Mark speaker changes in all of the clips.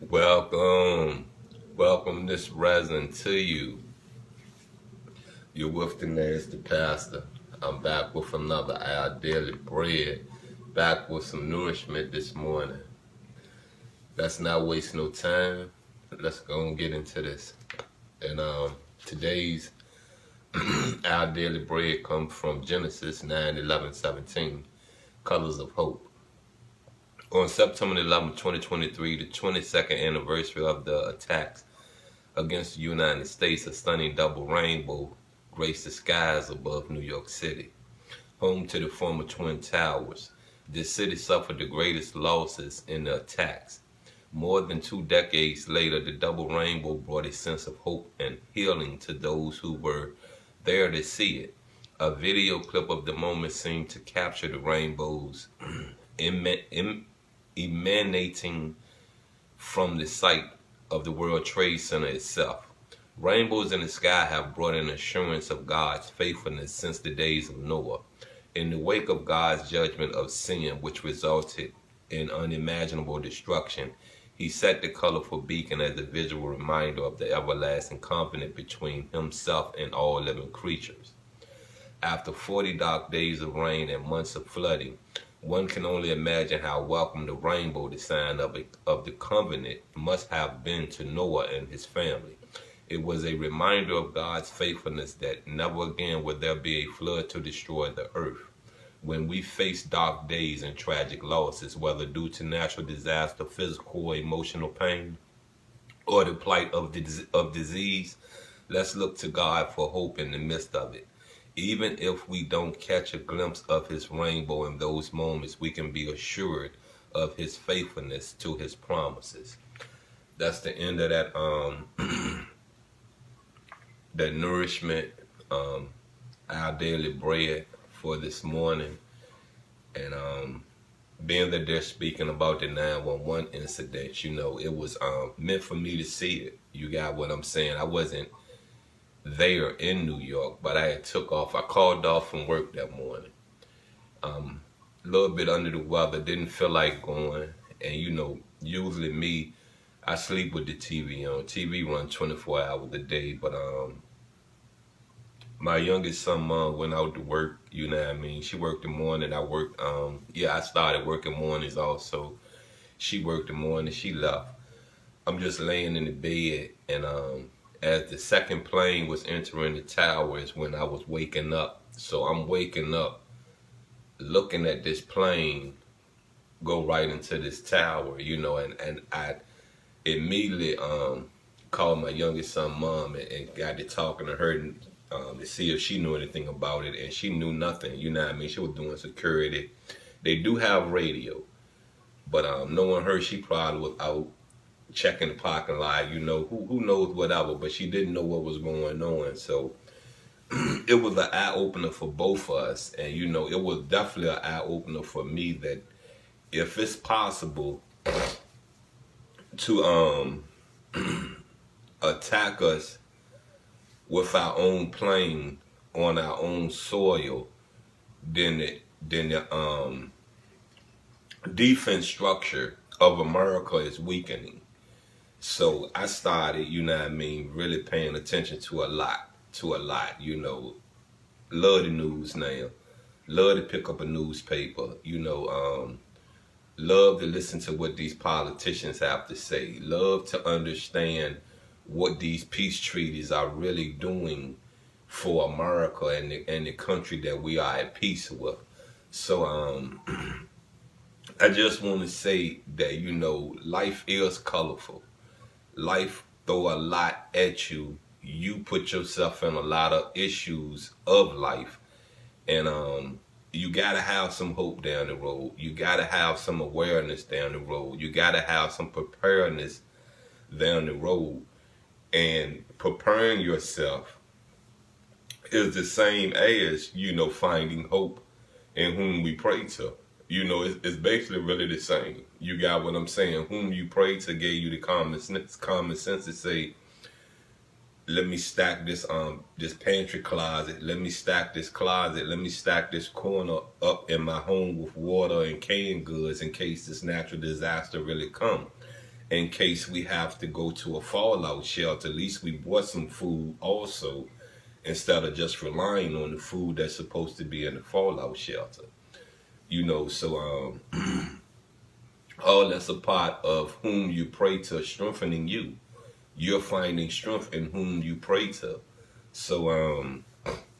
Speaker 1: Welcome this resin to you. You're with the Nasty Pastor. I'm back with another Our Daily Bread, back with some nourishment this morning. Let's not waste no time. Let's go and get into this. And today's Our Daily Bread comes from Genesis 9:11-17, Colors of Hope. On September 11, 2023, the 22nd anniversary of the attacks against the United States, a stunning double rainbow graced the skies above New York City. Home to the former Twin Towers, this city suffered the greatest losses in the attacks. More than 2 decades later, the double rainbow brought a sense of hope and healing to those who were there to see it. A video clip of the moment seemed to capture the rainbows emanating from the site of the World Trade Center itself. Rainbows in the sky have brought an assurance of God's faithfulness since the days of Noah. In the wake of God's judgment of sin, which resulted in unimaginable destruction, he set the colorful beacon as a visual reminder of the everlasting covenant between himself and all living creatures. After 40 dark days of rain and months of flooding, one can only imagine how welcome the rainbow, the sign of the covenant, must have been to Noah and his family. It was a reminder of God's faithfulness that never again would there be a flood to destroy the earth. When we face dark days and tragic losses, whether due to natural disaster, physical or emotional pain, or the plight of disease, let's look to God for hope in the midst of it. Even if we don't catch a glimpse of his rainbow in those moments, we can be assured of his faithfulness to his promises. That's the end of that that nourishment, our daily bread for this morning. And being that they're speaking about the 911 incident, it was meant for me to see it. You got what I'm saying? I wasn't there in New York, but I had took off. I called off from work that morning. A little bit under the weather, didn't feel like going. And usually me, I sleep with the TV on. TV runs 24 hours a day, but my youngest son mom went out to work, you know what I mean? She worked the morning, I worked, I started working mornings also. She worked the morning, she left. I'm just laying in the bed, and as the second plane was entering the tower is when I was waking up. So I'm waking up looking at this plane go right into this tower, and I immediately called my youngest son mom and got to talking to her to see if she knew anything about it, and she knew nothing, you know what I mean? She was doing security. They do have radio, but knowing her, she probably was out checking the parking lot, who knows whatever, but she didn't know what was going on. So it was an eye opener for both of us, and it was definitely an eye opener for me that if it's possible to attack us with our own plane on our own soil, then the defense structure of America is weakening. So I started, really paying attention to a lot. Love the news now. Love to pick up a newspaper, love to listen to what these politicians have to say. Love to understand what these peace treaties are really doing for America and the country that we are at peace with. So I just want to say that, life is colorful. Life throw a lot at you. You put yourself in a lot of issues of life, and you gotta have some hope down the road. You gotta have some awareness down the road. You gotta have some preparedness down the road. And preparing yourself is the same as, finding hope in whom we pray to. It's basically really the same. You got what I'm saying? Whom you pray to gave you the common sense to say, let me stack this pantry closet. Let me stack this closet. Let me stack this corner up in my home with water and canned goods in case this natural disaster really come. in case we have to go to a fallout shelter. At least we bought some food also, instead of just relying on the food that's supposed to be in the fallout shelter. So all that's a part of whom you pray to strengthening you. You're finding strength in whom you pray to. So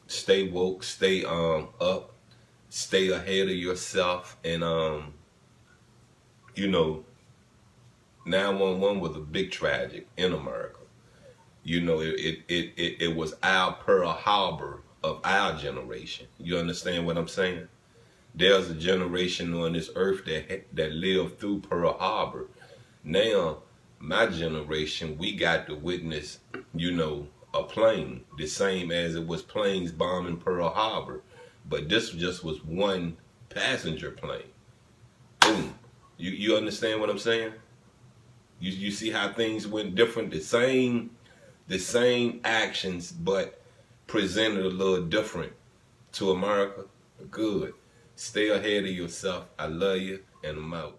Speaker 1: stay woke, stay up, stay ahead of yourself, and 911 was a big tragic in America. It was our Pearl Harbor of our generation. You understand what I'm saying? There's a generation on this earth that lived through Pearl Harbor. Now, my generation, we got to witness, a plane, the same as it was planes bombing Pearl Harbor. But this just was one passenger plane. Boom. You understand what I'm saying? You see how things went different? The same actions, but presented a little different to America. Good. Stay ahead of yourself. I love you, and I'm out.